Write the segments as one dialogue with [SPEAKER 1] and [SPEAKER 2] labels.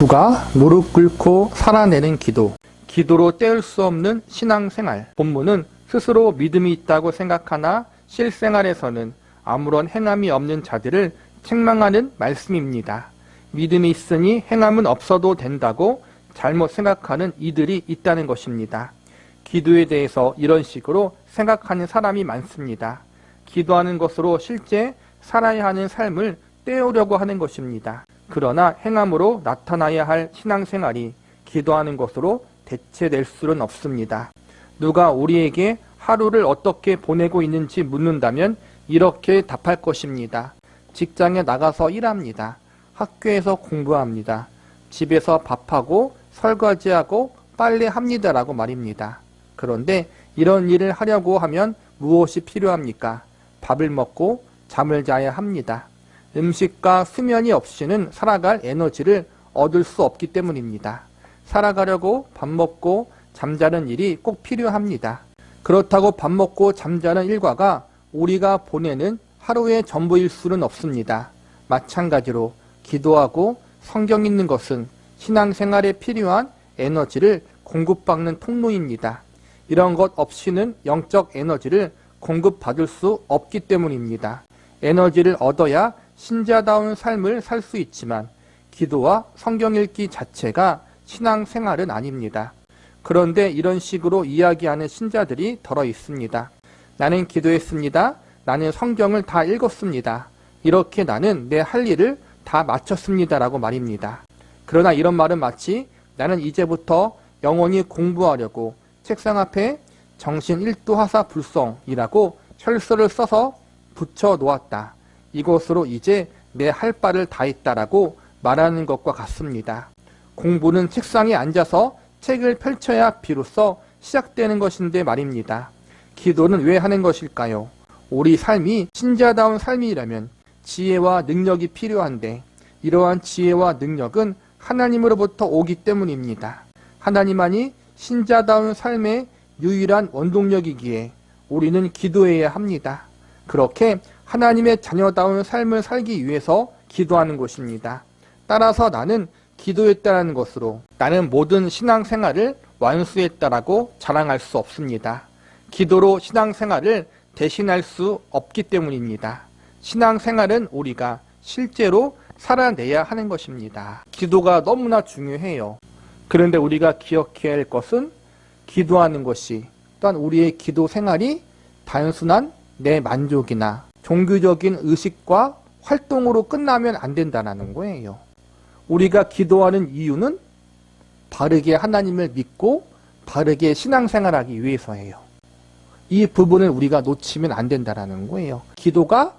[SPEAKER 1] 누가 무릎 꿇고 살아내는 기도, 기도로 떼울 수 없는 신앙생활. 본문은 스스로 믿음이 있다고 생각하나 실생활에서는 아무런 행함이 없는 자들을 책망하는 말씀입니다. 믿음이 있으니 행함은 없어도 된다고 잘못 생각하는 이들이 있다는 것입니다. 기도에 대해서 이런 식으로 생각하는 사람이 많습니다. 기도하는 것으로 실제 살아야 하는 삶을 떼우려고 하는 것입니다. 그러나 행함으로 나타나야 할 신앙생활이 기도하는 것으로 대체될 수는 없습니다. 누가 우리에게 하루를 어떻게 보내고 있는지 묻는다면 이렇게 답할 것입니다. 직장에 나가서 일합니다. 학교에서 공부합니다. 집에서 밥하고 설거지하고 빨래합니다 라고 말입니다. 그런데 이런 일을 하려고 하면 무엇이 필요합니까? 밥을 먹고 잠을 자야 합니다. 음식과 수면이 없이는 살아갈 에너지를 얻을 수 없기 때문입니다. 살아가려고 밥 먹고 잠자는 일이 꼭 필요합니다. 그렇다고 밥 먹고 잠자는 일과가 우리가 보내는 하루의 전부일 수는 없습니다. 마찬가지로 기도하고 성경 읽는 것은 신앙생활에 필요한 에너지를 공급받는 통로입니다. 이런 것 없이는 영적 에너지를 공급받을 수 없기 때문입니다. 에너지를 얻어야 신자다운 삶을 살 수 있지만 기도와 성경 읽기 자체가 신앙생활은 아닙니다. 그런데 이런 식으로 이야기하는 신자들이 더러 있습니다. 나는 기도했습니다. 나는 성경을 다 읽었습니다. 이렇게 나는 내 할 일을 다 마쳤습니다 라고 말입니다. 그러나 이런 말은 마치 나는 이제부터 영원히 공부하려고 책상 앞에 정신 1도 하사 불성이라고 철서를 써서 붙여 놓았다. 이것으로 이제 내 할 바를 다 했다라고 말하는 것과 같습니다. 공부는 책상에 앉아서 책을 펼쳐야 비로소 시작되는 것인데 말입니다. 기도는 왜 하는 것일까요? 우리 삶이 신자다운 삶이라면 지혜와 능력이 필요한데 이러한 지혜와 능력은 하나님으로부터 오기 때문입니다. 하나님만이 신자다운 삶의 유일한 원동력이기에 우리는 기도해야 합니다. 그렇게 하나님의 자녀다운 삶을 살기 위해서 기도하는 것입니다. 따라서 나는 기도했다는 것으로 나는 모든 신앙생활을 완수했다라고 자랑할 수 없습니다. 기도로 신앙생활을 대신할 수 없기 때문입니다. 신앙생활은 우리가 실제로 살아내야 하는 것입니다. 기도가 너무나 중요해요. 그런데 우리가 기억해야 할 것은 기도하는 것이 또한 우리의 기도 생활이 단순한 내 만족이나 종교적인 의식과 활동으로 끝나면 안 된다는 거예요. 우리가 기도하는 이유는 바르게 하나님을 믿고 바르게 신앙생활하기 위해서예요. 이 부분을 우리가 놓치면 안 된다는 거예요. 기도가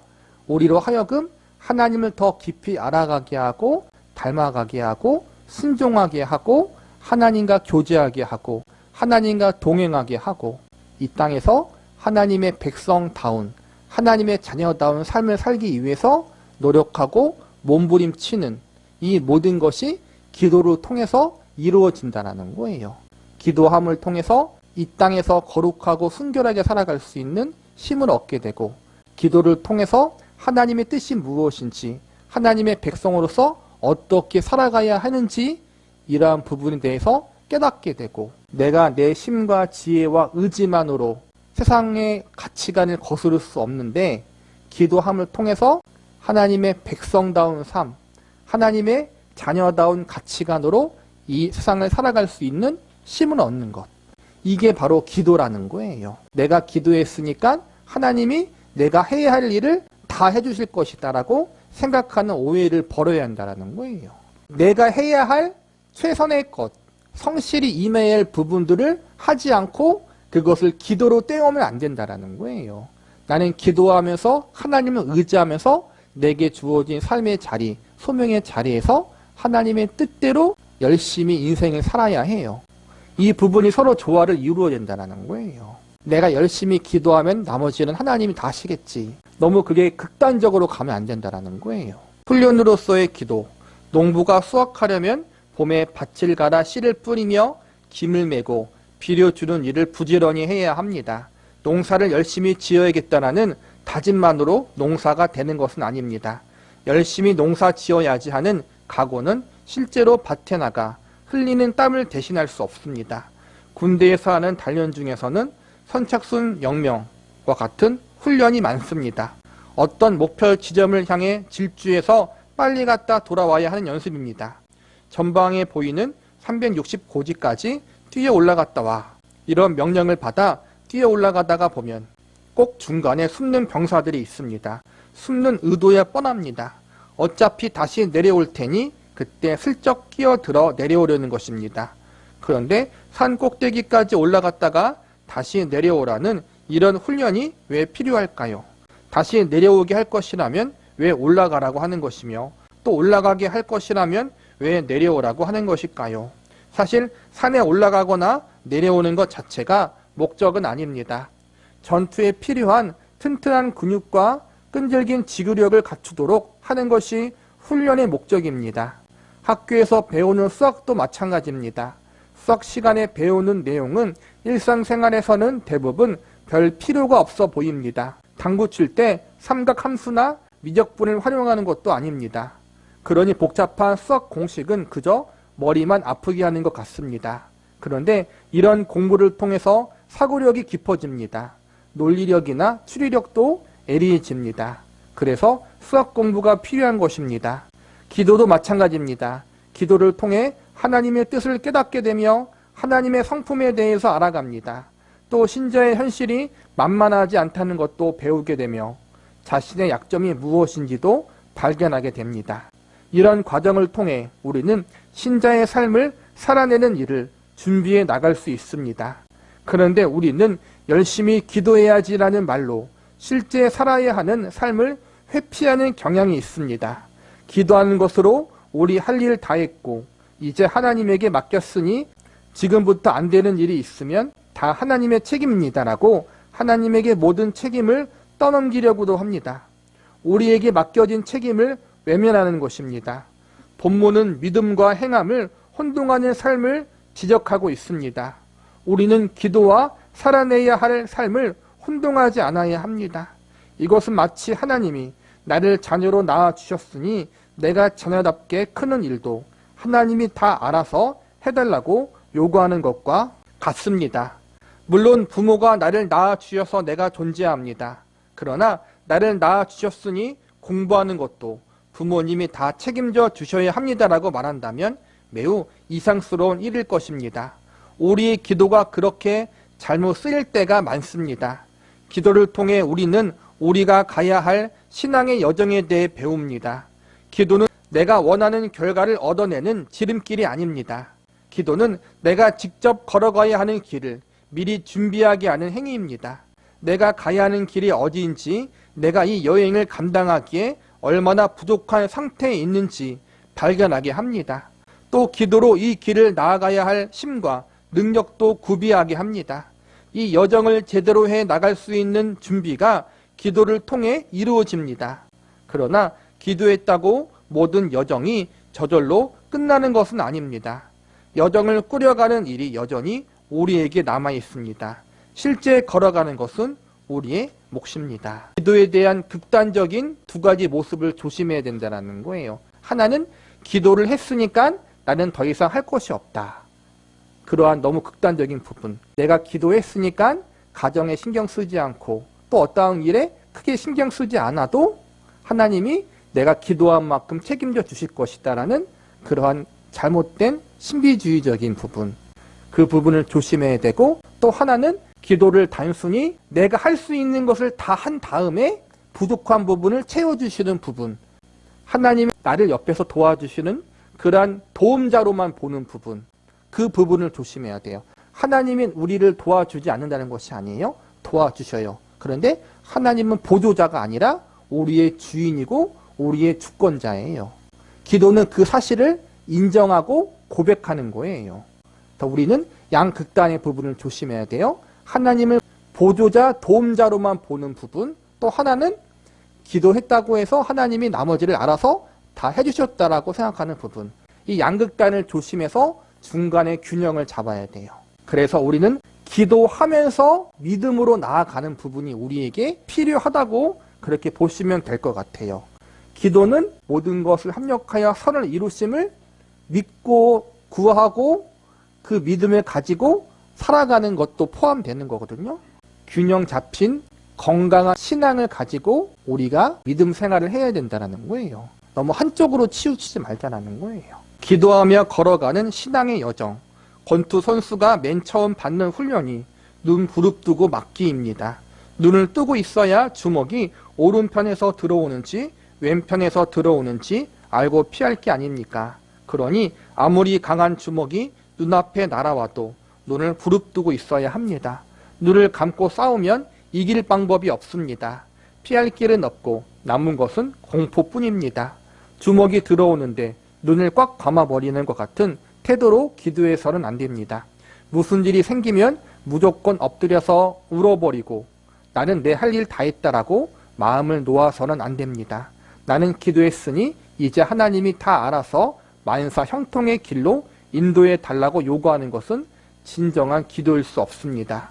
[SPEAKER 1] 우리로 하여금 하나님을 더 깊이 알아가게 하고 닮아가게 하고 순종하게 하고 하나님과 교제하게 하고 하나님과 동행하게 하고 이 땅에서 하나님의 백성다운 하나님의 자녀다운 삶을 살기 위해서 노력하고 몸부림치는 이 모든 것이 기도를 통해서 이루어진다는 거예요. 기도함을 통해서 이 땅에서 거룩하고 순결하게 살아갈 수 있는 힘을 얻게 되고 기도를 통해서 하나님의 뜻이 무엇인지 하나님의 백성으로서 어떻게 살아가야 하는지 이러한 부분에 대해서 깨닫게 되고 내가 내 힘과 지혜와 의지만으로 세상의 가치관을 거스를 수 없는데 기도함을 통해서 하나님의 백성다운 삶, 하나님의 자녀다운 가치관으로 이 세상을 살아갈 수 있는 힘을 얻는 것. 이게 바로 기도라는 거예요. 내가 기도했으니까 하나님이 내가 해야 할 일을 다 해주실 것이다 라고 생각하는 오해를 버려야 한다는 거예요. 내가 해야 할 최선의 것, 성실히 임해야 할 부분들을 하지 않고 그것을 기도로 떼우면 안 된다는 거예요. 나는 기도하면서 하나님을 의지하면서 내게 주어진 삶의 자리, 소명의 자리에서 하나님의 뜻대로 열심히 인생을 살아야 해요. 이 부분이 서로 조화를 이루어야 된다는 거예요. 내가 열심히 기도하면 나머지는 하나님이 다 하시겠지. 너무 그게 극단적으로 가면 안 된다는 거예요. 훈련으로서의 기도. 농부가 수확하려면 봄에 밭을 갈아 씨를 뿌리며 김을 메고 비료 주는 일을 부지런히 해야 합니다. 농사를 열심히 지어야겠다는 다짐만으로 농사가 되는 것은 아닙니다. 열심히 농사 지어야지 하는 각오는 실제로 밭에 나가 흘리는 땀을 대신할 수 없습니다. 군대에서 하는 단련 중에서는 선착순 0명과 같은 훈련이 많습니다. 어떤 목표 지점을 향해 질주해서 빨리 갔다 돌아와야 하는 연습입니다. 전방에 보이는 360고지까지 뛰어 올라갔다 와. 이런 명령을 받아 뛰어 올라가다가 보면 꼭 중간에 숨는 병사들이 있습니다. 숨는 의도야 뻔합니다. 어차피 다시 내려올 테니 그때 슬쩍 끼어들어 내려오려는 것입니다. 그런데 산 꼭대기까지 올라갔다가 다시 내려오라는 이런 훈련이 왜 필요할까요? 다시 내려오게 할 것이라면 왜 올라가라고 하는 것이며 또 올라가게 할 것이라면 왜 내려오라고 하는 것일까요? 사실 산에 올라가거나 내려오는 것 자체가 목적은 아닙니다. 전투에 필요한 튼튼한 근육과 끈질긴 지구력을 갖추도록 하는 것이 훈련의 목적입니다. 학교에서 배우는 수학도 마찬가지입니다. 수학 시간에 배우는 내용은 일상생활에서는 대부분 별 필요가 없어 보입니다. 당구 칠 때 삼각함수나 미적분을 활용하는 것도 아닙니다. 그러니 복잡한 수학 공식은 그저 머리만 아프게 하는 것 같습니다. 그런데 이런 공부를 통해서 사고력이 깊어집니다. 논리력이나 추리력도 애리해집니다. 그래서 수학 공부가 필요한 것입니다. 기도도 마찬가지입니다. 기도를 통해 하나님의 뜻을 깨닫게 되며 하나님의 성품에 대해서 알아갑니다. 또 신자의 현실이 만만하지 않다는 것도 배우게 되며 자신의 약점이 무엇인지도 발견하게 됩니다. 이런 과정을 통해 우리는 신자의 삶을 살아내는 일을 준비해 나갈 수 있습니다. 그런데 우리는 열심히 기도해야지라는 말로 실제 살아야 하는 삶을 회피하는 경향이 있습니다. 기도하는 것으로 우리 할 일 다 했고 이제 하나님에게 맡겼으니 지금부터 안 되는 일이 있으면 다 하나님의 책임입니다라고 하나님에게 모든 책임을 떠넘기려고도 합니다. 우리에게 맡겨진 책임을 외면하는 것입니다. 본문은 믿음과 행함을 혼동하는 삶을 지적하고 있습니다. 우리는 기도와 살아내야 할 삶을 혼동하지 않아야 합니다. 이것은 마치 하나님이 나를 자녀로 낳아주셨으니 내가 자녀답게 크는 일도 하나님이 다 알아서 해달라고 요구하는 것과 같습니다. 물론 부모가 나를 낳아주셔서 내가 존재합니다. 그러나 나를 낳아주셨으니 공부하는 것도 부모님이 다 책임져 주셔야 합니다라고 말한다면 매우 이상스러운 일일 것입니다. 우리의 기도가 그렇게 잘못 쓰일 때가 많습니다. 기도를 통해 우리는 우리가 가야 할 신앙의 여정에 대해 배웁니다. 기도는 내가 원하는 결과를 얻어내는 지름길이 아닙니다. 기도는 내가 직접 걸어가야 하는 길을 미리 준비하게 하는 행위입니다. 내가 가야 하는 길이 어디인지, 내가 이 여행을 감당하기에 얼마나 부족한 상태에 있는지 발견하게 합니다. 또 기도로 이 길을 나아가야 할 힘과 능력도 구비하게 합니다. 이 여정을 제대로 해 나갈 수 있는 준비가 기도를 통해 이루어집니다. 그러나 기도했다고 모든 여정이 저절로 끝나는 것은 아닙니다. 여정을 꾸려가는 일이 여전히 우리에게 남아 있습니다. 실제 걸어가는 것은 우리의 몫입니다. 기도에 대한 극단적인 두 가지 모습을 조심해야 된다는 거예요. 하나는 기도를 했으니까 나는 더 이상 할 것이 없다. 그러한 너무 극단적인 부분. 내가 기도했으니까 가정에 신경 쓰지 않고 또 어떠한 일에 크게 신경 쓰지 않아도 하나님이 내가 기도한 만큼 책임져 주실 것이다라는 그러한 잘못된 신비주의적인 부분. 그 부분을 조심해야 되고 또 하나는 기도를 단순히 내가 할 수 있는 것을 다 한 다음에 부족한 부분을 채워주시는 부분. 하나님이 나를 옆에서 도와주시는 그러한 도움자로만 보는 부분. 그 부분을 조심해야 돼요. 하나님은 우리를 도와주지 않는다는 것이 아니에요. 도와주셔요. 그런데 하나님은 보조자가 아니라 우리의 주인이고 우리의 주권자예요. 기도는 그 사실을 인정하고 고백하는 거예요. 우리는 양극단의 부분을 조심해야 돼요. 하나님을 보조자, 도움자로만 보는 부분, 또 하나는 기도했다고 해서 하나님이 나머지를 알아서 다 해주셨다라고 생각하는 부분. 이 양극단을 조심해서 중간에 균형을 잡아야 돼요. 그래서 우리는 기도하면서 믿음으로 나아가는 부분이 우리에게 필요하다고 그렇게 보시면 될 것 같아요. 기도는 모든 것을 합력하여 선을 이루심을 믿고 구하고 그 믿음을 가지고 살아가는 것도 포함되는 거거든요. 균형 잡힌 건강한 신앙을 가지고 우리가 믿음 생활을 해야 된다는 거예요. 너무 한쪽으로 치우치지 말자는 거예요. 기도하며 걸어가는 신앙의 여정. 권투 선수가 맨 처음 받는 훈련이 눈 부릅뜨고 막기입니다. 눈을 뜨고 있어야 주먹이 오른편에서 들어오는지 왼편에서 들어오는지 알고 피할 게 아닙니까? 그러니 아무리 강한 주먹이 눈앞에 날아와도 눈을 부릅뜨고 있어야 합니다. 눈을 감고 싸우면 이길 방법이 없습니다. 피할 길은 없고 남은 것은 공포뿐입니다. 주먹이 들어오는데 눈을 꽉 감아버리는 것 같은 태도로 기도해서는 안 됩니다. 무슨 일이 생기면 무조건 엎드려서 울어버리고 나는 내 할 일 다 했다라고 마음을 놓아서는 안 됩니다. 나는 기도했으니 이제 하나님이 다 알아서 만사 형통의 길로 인도해 달라고 요구하는 것은 진정한 기도일 수 없습니다.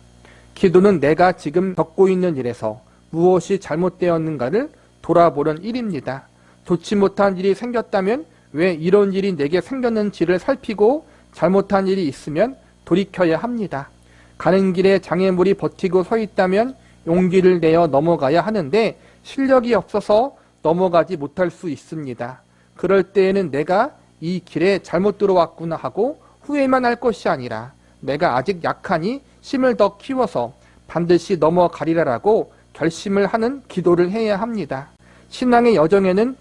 [SPEAKER 1] 기도는 내가 지금 겪고 있는 일에서 무엇이 잘못되었는가를 돌아보는 일입니다. 좋지 못한 일이 생겼다면 왜 이런 일이 내게 생겼는지를 살피고 잘못한 일이 있으면 돌이켜야 합니다. 가는 길에 장애물이 버티고 서 있다면 용기를 내어 넘어가야 하는데 실력이 없어서 넘어가지 못할 수 있습니다. 그럴 때에는 내가 이 길에 잘못 들어왔구나 하고 후회만 할 것이 아니라 내가 아직 약하니 힘을 더 키워서 반드시 넘어가리라라고 결심을 하는 기도를 해야 합니다. 신앙의 여정에는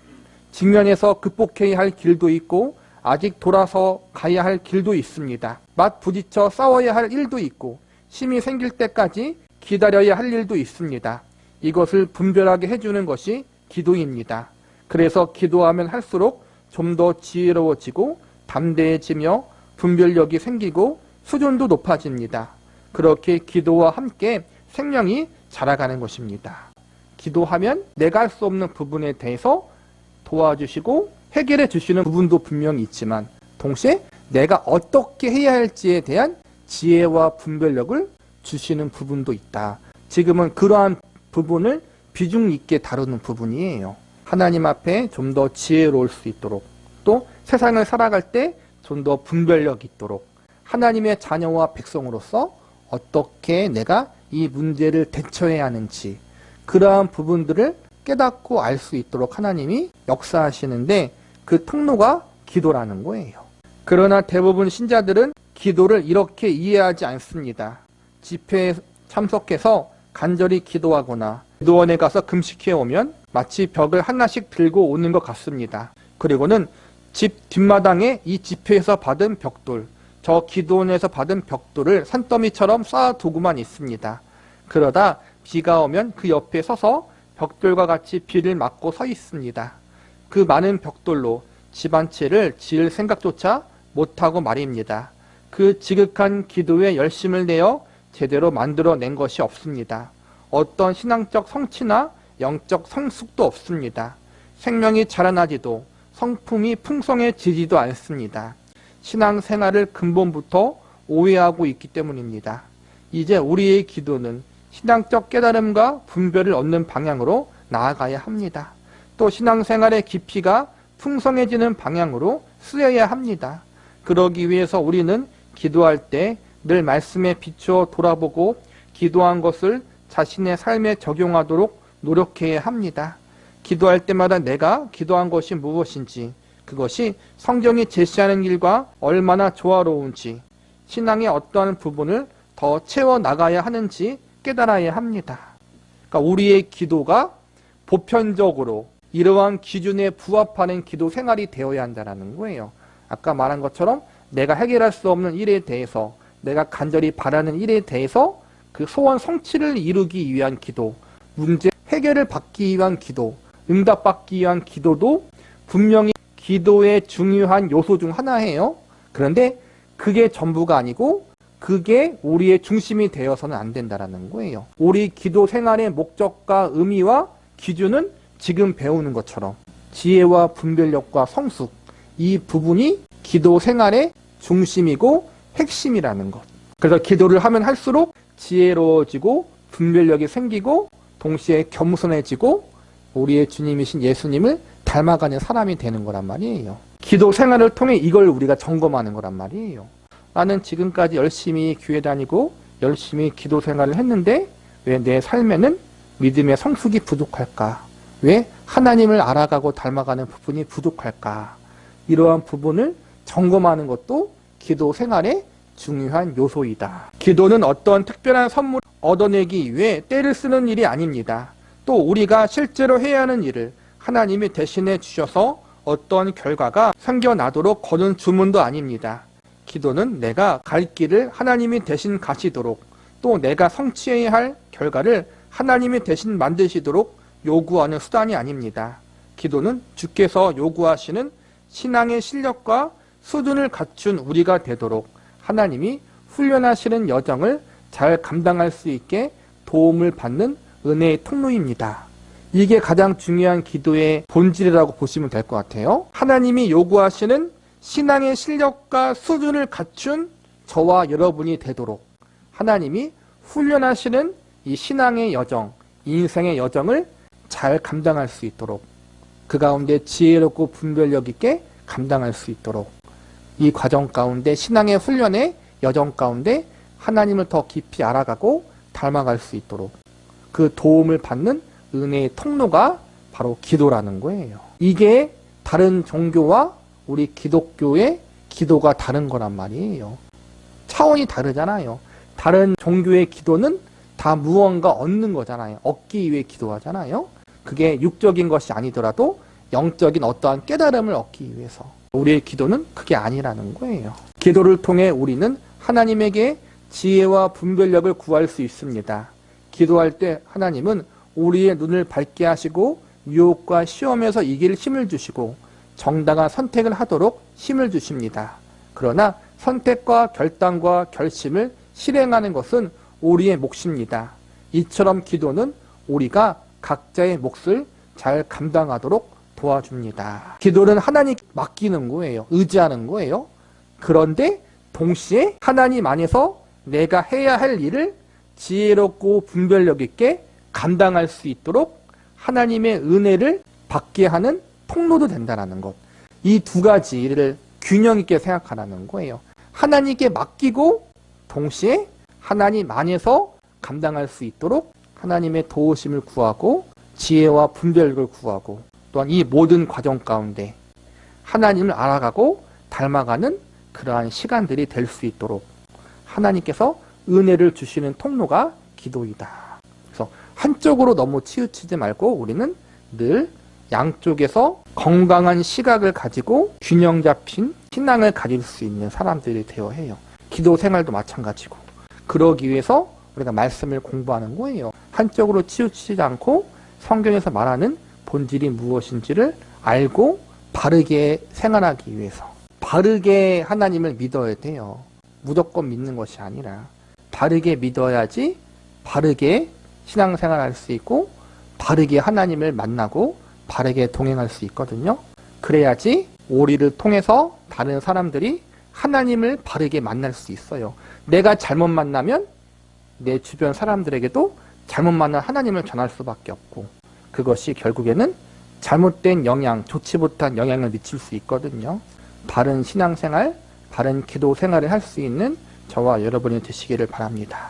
[SPEAKER 1] 직면해서 극복해야 할 길도 있고 아직 돌아서 가야 할 길도 있습니다. 맞 부딪혀 싸워야 할 일도 있고 힘이 생길 때까지 기다려야 할 일도 있습니다. 이것을 분별하게 해주는 것이 기도입니다. 그래서 기도하면 할수록 좀 더 지혜로워지고 담대해지며 분별력이 생기고 수준도 높아집니다. 그렇게 기도와 함께 생명이 자라가는 것입니다. 기도하면 내가 할 수 없는 부분에 대해서 도와주시고 해결해 주시는 부분도 분명히 있지만 동시에 내가 어떻게 해야 할지에 대한 지혜와 분별력을 주시는 부분도 있다. 지금은 그러한 부분을 비중 있게 다루는 부분이에요. 하나님 앞에 좀 더 지혜로울 수 있도록 또 세상을 살아갈 때 좀 더 분별력 있도록 하나님의 자녀와 백성으로서 어떻게 내가 이 문제를 대처해야 하는지 그러한 부분들을 깨닫고 알 수 있도록 하나님이 역사하시는데 그 통로가 기도라는 거예요. 그러나 대부분 신자들은 기도를 이렇게 이해하지 않습니다. 집회에 참석해서 간절히 기도하거나 기도원에 가서 금식해 오면 마치 벽을 하나씩 들고 오는 것 같습니다. 그리고는 집 뒷마당에 이 집회에서 받은 벽돌, 저 기도원에서 받은 벽돌을 산더미처럼 쌓아두고만 있습니다. 그러다 비가 오면 그 옆에 서서 벽돌과 같이 비를 맞고 서 있습니다. 그 많은 벽돌로 집 한 채를 지을 생각조차 못하고 말입니다. 그 지극한 기도에 열심을 내어 제대로 만들어낸 것이 없습니다. 어떤 신앙적 성취나 영적 성숙도 없습니다. 생명이 자라나지도 성품이 풍성해지지도 않습니다. 신앙생활을 근본부터 오해하고 있기 때문입니다. 이제 우리의 기도는 신앙적 깨달음과 분별을 얻는 방향으로 나아가야 합니다. 또 신앙생활의 깊이가 풍성해지는 방향으로 쓰여야 합니다. 그러기 위해서 우리는 기도할 때 늘 말씀에 비추어 돌아보고 기도한 것을 자신의 삶에 적용하도록 노력해야 합니다. 기도할 때마다 내가 기도한 것이 무엇인지, 그것이 성경이 제시하는 길과 얼마나 조화로운지, 신앙의 어떠한 부분을 더 채워나가야 하는지 깨달아야 합니다. 그러니까 우리의 기도가 보편적으로 이러한 기준에 부합하는 기도 생활이 되어야 한다는 거예요. 아까 말한 것처럼 내가 해결할 수 없는 일에 대해서, 내가 간절히 바라는 일에 대해서 그 소원 성취를 이루기 위한 기도, 문제 해결을 받기 위한 기도, 응답받기 위한 기도도 분명히 기도의 중요한 요소 중 하나예요. 그런데 그게 전부가 아니고 그게 우리의 중심이 되어서는 안 된다는 거예요. 우리 기도 생활의 목적과 의미와 기준은 지금 배우는 것처럼 지혜와 분별력과 성숙, 이 부분이 기도 생활의 중심이고 핵심이라는 것. 그래서 기도를 하면 할수록 지혜로워지고 분별력이 생기고 동시에 겸손해지고 우리의 주님이신 예수님을 닮아가는 사람이 되는 거란 말이에요. 기도 생활을 통해 이걸 우리가 점검하는 거란 말이에요. 나는 지금까지 열심히 교회 다니고 열심히 기도 생활을 했는데 왜 내 삶에는 믿음의 성숙이 부족할까? 왜 하나님을 알아가고 닮아가는 부분이 부족할까? 이러한 부분을 점검하는 것도 기도 생활의 중요한 요소이다. 기도는 어떤 특별한 선물을 얻어내기 위해 때를 쓰는 일이 아닙니다. 또 우리가 실제로 해야 하는 일을 하나님이 대신해 주셔서 어떤 결과가 생겨나도록 거는 주문도 아닙니다. 기도는 내가 갈 길을 하나님이 대신 가시도록, 또 내가 성취해야 할 결과를 하나님이 대신 만드시도록 요구하는 수단이 아닙니다. 기도는 주께서 요구하시는 신앙의 실력과 수준을 갖춘 우리가 되도록 하나님이 훈련하시는 여정을 잘 감당할 수 있게 도움을 받는 은혜의 통로입니다. 이게 가장 중요한 기도의 본질이라고 보시면 될 것 같아요. 하나님이 요구하시는 신앙의 실력과 수준을 갖춘 저와 여러분이 되도록 하나님이 훈련하시는 이 신앙의 여정, 인생의 여정을 잘 감당할 수 있도록, 그 가운데 지혜롭고 분별력 있게 감당할 수 있도록, 이 과정 가운데 신앙의 훈련의 여정 가운데 하나님을 더 깊이 알아가고 닮아갈 수 있도록 그 도움을 받는 은혜의 통로가 바로 기도라는 거예요. 이게 다른 종교와 우리 기독교의 기도가 다른 거란 말이에요. 차원이 다르잖아요. 다른 종교의 기도는 다 무언가 얻는 거잖아요. 얻기 위해 기도하잖아요. 그게 육적인 것이 아니더라도 영적인 어떠한 깨달음을 얻기 위해서. 우리의 기도는 그게 아니라는 거예요. 기도를 통해 우리는 하나님에게 지혜와 분별력을 구할 수 있습니다. 기도할 때 하나님은 우리의 눈을 밝게 하시고 유혹과 시험에서 이길 힘을 주시고 정당한 선택을 하도록 힘을 주십니다. 그러나 선택과 결단과 결심을 실행하는 것은 우리의 몫입니다. 이처럼 기도는 우리가 각자의 몫을 잘 감당하도록 도와줍니다. 기도는 하나님께 맡기는 거예요. 의지하는 거예요. 그런데 동시에 하나님 안에서 내가 해야 할 일을 지혜롭고 분별력 있게 감당할 수 있도록 하나님의 은혜를 받게 하는 통로도 된다는 것. 이 두 가지를 균형 있게 생각하라는 거예요. 하나님께 맡기고 동시에 하나님 안에서 감당할 수 있도록 하나님의 도우심을 구하고 지혜와 분별력을 구하고 또한 이 모든 과정 가운데 하나님을 알아가고 닮아가는 그러한 시간들이 될 수 있도록 하나님께서 은혜를 주시는 통로가 기도이다. 그래서 한쪽으로 너무 치우치지 말고 우리는 늘 양쪽에서 건강한 시각을 가지고 균형 잡힌 신앙을 가질 수 있는 사람들이 되어야 해요. 기도 생활도 마찬가지고. 그러기 위해서 우리가 말씀을 공부하는 거예요. 한쪽으로 치우치지 않고 성경에서 말하는 본질이 무엇인지를 알고 바르게 생활하기 위해서. 바르게 하나님을 믿어야 돼요. 무조건 믿는 것이 아니라 바르게 믿어야지 바르게 신앙생활할 수 있고 바르게 하나님을 만나고 바르게 동행할 수 있거든요. 그래야지 우리를 통해서 다른 사람들이 하나님을 바르게 만날 수 있어요. 내가 잘못 만나면 내 주변 사람들에게도 잘못 만난 하나님을 전할 수밖에 없고 그것이 결국에는 잘못된 영향, 좋지 못한 영향을 미칠 수 있거든요. 바른 신앙생활, 바른 기도 생활을 할 수 있는 저와 여러분이 되시기를 바랍니다.